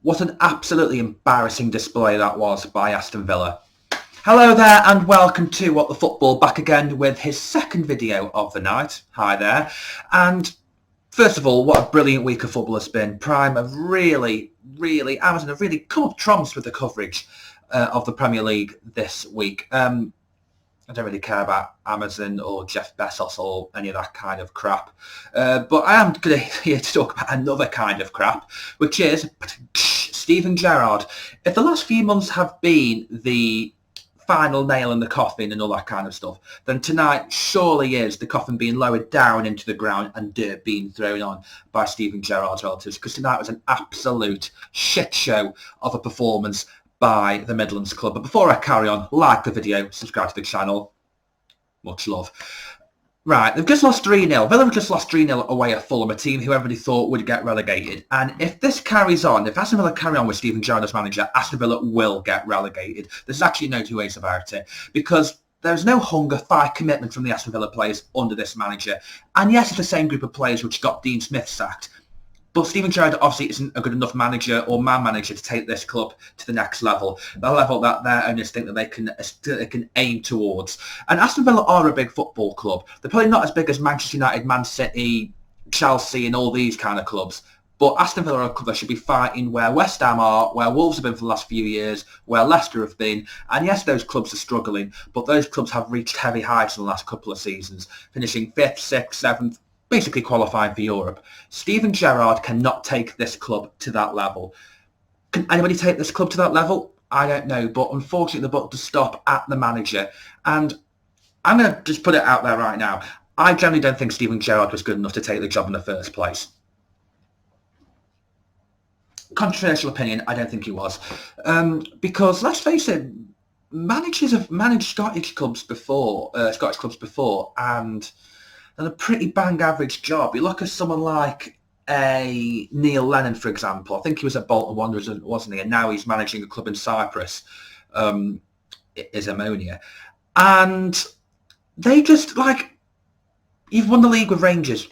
What an absolutely embarrassing display that was by Aston Villa. Hello there and welcome to What the Football, back again with his second video of the night. Hi there. And first of all, what a brilliant week of football it's been. Prime have Amazon have really come up trumps with the coverage of the Premier League this week. I don't really care about Amazon or Jeff Bezos or any of that kind of crap. But I am here to talk about another kind of crap, which is Steven Gerrard. If the last few months have been the final nail in the coffin and all that kind of stuff, then tonight surely is the coffin being lowered down into the ground and dirt being thrown on by Steven Gerrard's relatives, because tonight was an absolute shit show of a performance by the Midlands club. But before I carry on, like the video, subscribe to the channel. Much love. Right, they've just lost 3-0. Villa have just lost 3-0 away at Fulham, a team who everybody thought would get relegated. And if this carries on, if Aston Villa carry on with Steven Gerrard as manager, Aston Villa will get relegated. There's actually no two ways about it, because there's no hunger, fight, commitment from the Aston Villa players under this manager. And yes, it's the same group of players which got Dean Smith sacked. But Steven Gerrard obviously isn't a good enough manager or man manager to take this club to the next level, the level that their owners think that they can aim towards. And Aston Villa are a big football club. They're probably not as big as Manchester United, Man City, Chelsea and all these kind of clubs. But Aston Villa are a club that should be fighting where West Ham are, where Wolves have been for the last few years, where Leicester have been. And yes, those clubs are struggling, but those clubs have reached heavy heights in the last couple of seasons, finishing 5th, 6th, 7th, basically qualifying for Europe. Steven Gerrard cannot take this club to that level. Can anybody take this club to that level? I don't know, but unfortunately the buck does stop at the manager. And I'm going to just put it out there right now. I generally don't think Steven Gerrard was good enough to take the job in the first place. Controversial opinion, I don't think he was. Because let's face it, managers have managed Scottish clubs before, and done a pretty bang average job. You look at someone like a Neil Lennon, for example. I think he was at Bolton Wanderers, wasn't he? And now he's managing a club in Cyprus, is Ammonia. And they just, like, you've won the league with Rangers.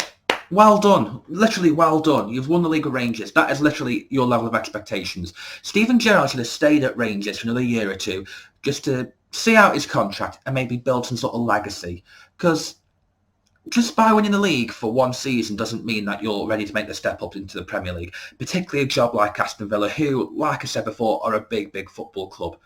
Well done. Literally well done. You've won the league with Rangers. That is literally your level of expectations. Steven Gerrard should have stayed at Rangers for another year or two just to see out his contract and maybe build some sort of legacy. Because just by winning the league for one season doesn't mean that you're ready to make the step up into the Premier League, particularly a job like Aston Villa, who, like I said before, are a big football club.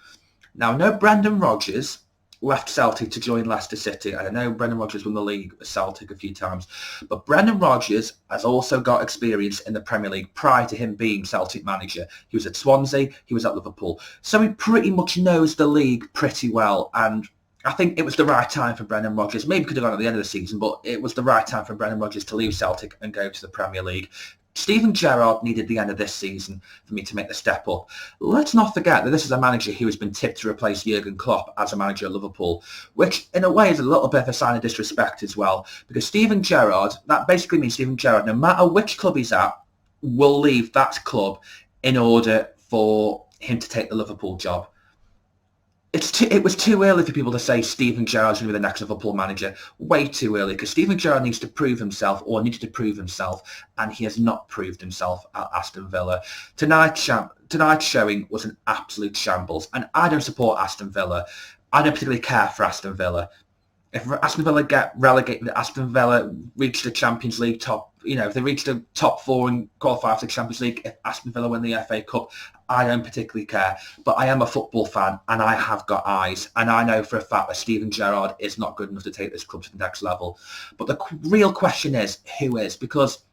Now, I know Brendan Rodgers left Celtic to join Leicester City, and I know Brendan Rodgers won the league with Celtic a few times, but Brendan Rodgers has also got experience in the Premier League prior to him being Celtic manager. He was at Swansea, he was at Liverpool, so he pretty much knows the league pretty well, and I think it was the right time for Brendan Rodgers. Maybe could have gone at the end of the season, but it was the right time for Brendan Rodgers to leave Celtic and go to the Premier League. Steven Gerrard needed the end of this season for me to make the step up. Let's not forget that this is a manager who has been tipped to replace Jurgen Klopp as a manager at Liverpool, which in a way is a little bit of a sign of disrespect as well, because Steven Gerrard, that basically means Steven Gerrard, no matter which club he's at, will leave that club in order for him to take the Liverpool job. It was too early for people to say Steven Gerrard's going to be the next Liverpool manager. Way too early, because Steven Gerrard needs to prove himself, or needed to prove himself, and he has not proved himself at Aston Villa. Tonight's showing was an absolute shambles, and I don't support Aston Villa. I don't particularly care for Aston Villa. If Aston Villa get relegated, Aston Villa reach the Champions League if they reach the top 4 and qualify for the Champions League, if Aston Villa win the FA Cup, I don't particularly care. But I am a football fan and I have got eyes. And I know for a fact that Steven Gerrard is not good enough to take this club to the next level. But the real question is, who is? Because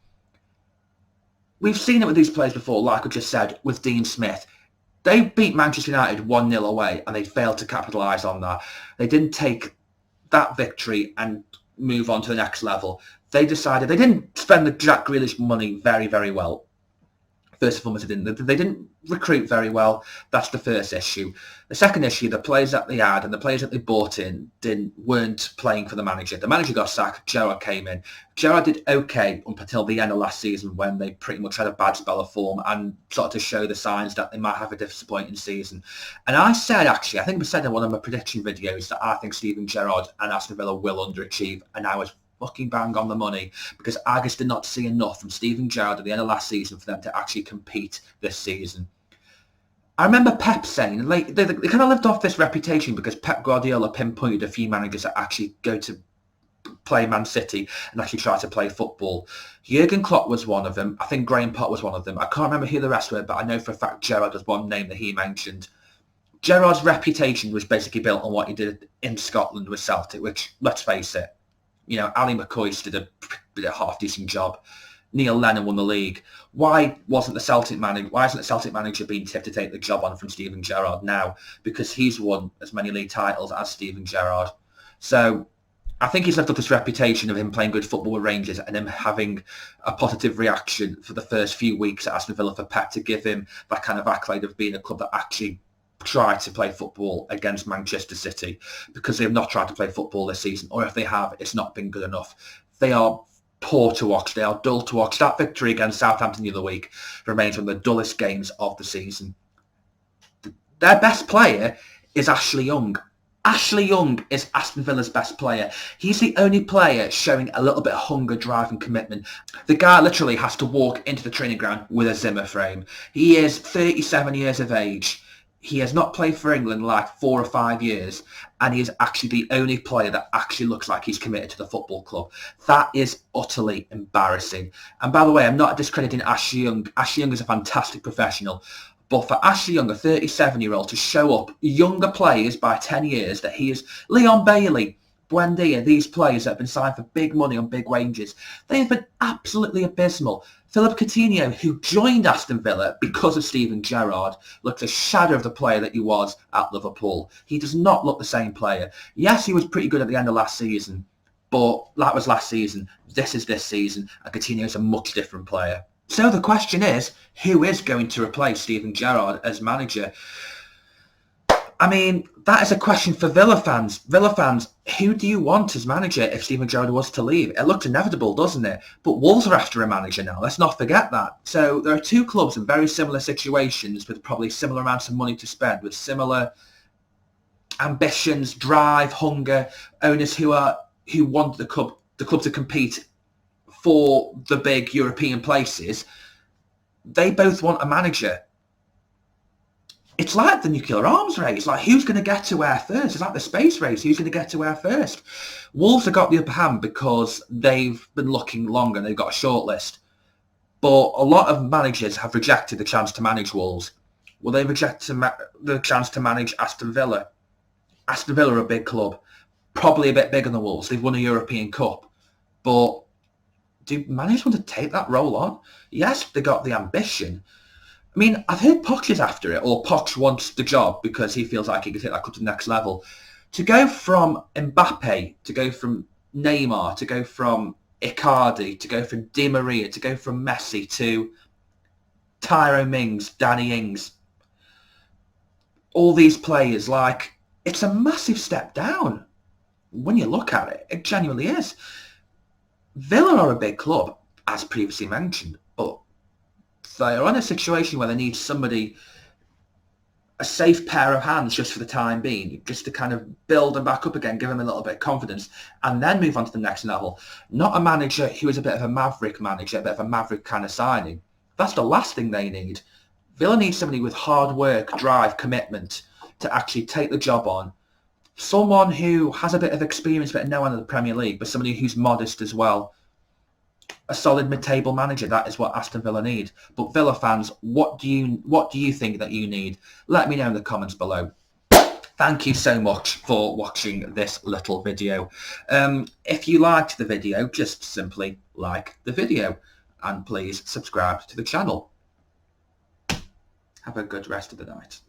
we've seen it with these players before, like I just said, with Dean Smith. They beat Manchester United 1-0 away and they failed to capitalise on that. They didn't take that victory and move on to the next level. They decided they didn't spend the Jack Grealish money very well. First and foremost, they didn't recruit very well. That's the first issue. The second issue, the players that they had and the players that they bought in weren't playing for the manager. The manager got sacked, Gerrard came in. Gerrard did okay up until the end of last season, when they pretty much had a bad spell of form and started to show the signs that they might have a disappointing season. And I said, actually, I think I said in one of my prediction videos that I think Steven Gerrard and Aston Villa will underachieve, and I was fucking bang on the money, because I just did not see enough from Steven Gerrard at the end of last season for them to actually compete this season. I remember Pep saying, like, they kind of lived off this reputation because Pep Guardiola pinpointed a few managers that actually go to play Man City and actually try to play football. Jurgen Klopp was one of them. I think Graham Potter was one of them. I can't remember who the rest were, but I know for a fact Gerrard was one name that he mentioned. Gerrard's reputation was basically built on what he did in Scotland with Celtic, which, let's face it, you know, Ali McCoy did a half-decent job. Neil Lennon won the league. Why isn't the Celtic manager being tipped to take the job on from Steven Gerrard now? Because he's won as many league titles as Steven Gerrard. So I think he's left up this reputation of him playing good football with Rangers and him having a positive reaction for the first few weeks at Aston Villa for Pep to give him that kind of accolade of being a club that actually tried to play football against Manchester City, because they have not tried to play football this season, or if they have, it's not been good enough. They are poor to watch. They are dull to watch. That victory against Southampton the other week remains one of the dullest games of the season. Their best player is Ashley Young. Ashley Young is Aston Villa's best player. He's the only player showing a little bit of hunger, drive and commitment. The guy literally has to walk into the training ground with a Zimmer frame. He is 37 years of age. He has not played for England in like 4 or 5 years, and he is actually the only player that actually looks like he's committed to the football club. That is utterly embarrassing. And by the way, I'm not discrediting Ashley Young. Ashley Young is a fantastic professional. But for Ashley Young, a 37-year-old, to show up younger players by 10 years, that he is Leon Bailey, Buendia, these players that have been signed for big money on big wages, they have been absolutely abysmal. Philip Coutinho, who joined Aston Villa because of Steven Gerrard, looks a shadow of the player that he was at Liverpool. He does not look the same player. Yes, he was pretty good at the end of last season, but that was last season. This is this season, and Coutinho is a much different player. So the question is, who is going to replace Steven Gerrard as manager? I mean, that is a question for Villa fans. Villa fans, who do you want as manager if Steven Gerrard was to leave? It looks inevitable, doesn't it? But Wolves are after a manager now. Let's not forget that. So there are two clubs in very similar situations with probably similar amounts of money to spend, with similar ambitions, drive, hunger, owners who want the club to compete for the big European places. They both want a manager. It's like the nuclear arms race. Like, who's going to get to where first? It's like the space race. Who's going to get to where first? Wolves have got the upper hand because they've been looking longer and they've got a short list. But a lot of managers have rejected the chance to manage Wolves. Will they reject the chance to manage Aston Villa? Aston Villa are a big club. Probably a bit bigger than Wolves. They've won a European Cup. But do managers want to take that role on? Yes, they got the ambition. I mean, I've heard Poch is after it, or Poch wants the job because he feels like he can take that club to the next level. To go from Mbappe, to go from Neymar, to go from Icardi, to go from Di Maria, to go from Messi to Tyrone Mings, Danny Ings, all these players, like, it's a massive step down. When you look at it, it genuinely is. Villa are a big club, as previously mentioned, but they are in a situation where they need somebody, a safe pair of hands just for the time being, just to kind of build them back up again, give them a little bit of confidence, and then move on to the next level. Not a manager who is a bit of a maverick manager, a bit of a maverick kind of signing. That's the last thing they need. Villa needs somebody with hard work, drive, commitment to actually take the job on. Someone who has a bit of experience, but no one in the Premier League, but somebody who's modest as well. A solid mid-table manager, that is what Aston Villa need. But Villa fans, what do you think that you need? Let me know in the comments below. Thank you so much for watching this little video. If you liked the video, just simply like the video. And please subscribe to the channel. Have a good rest of the night.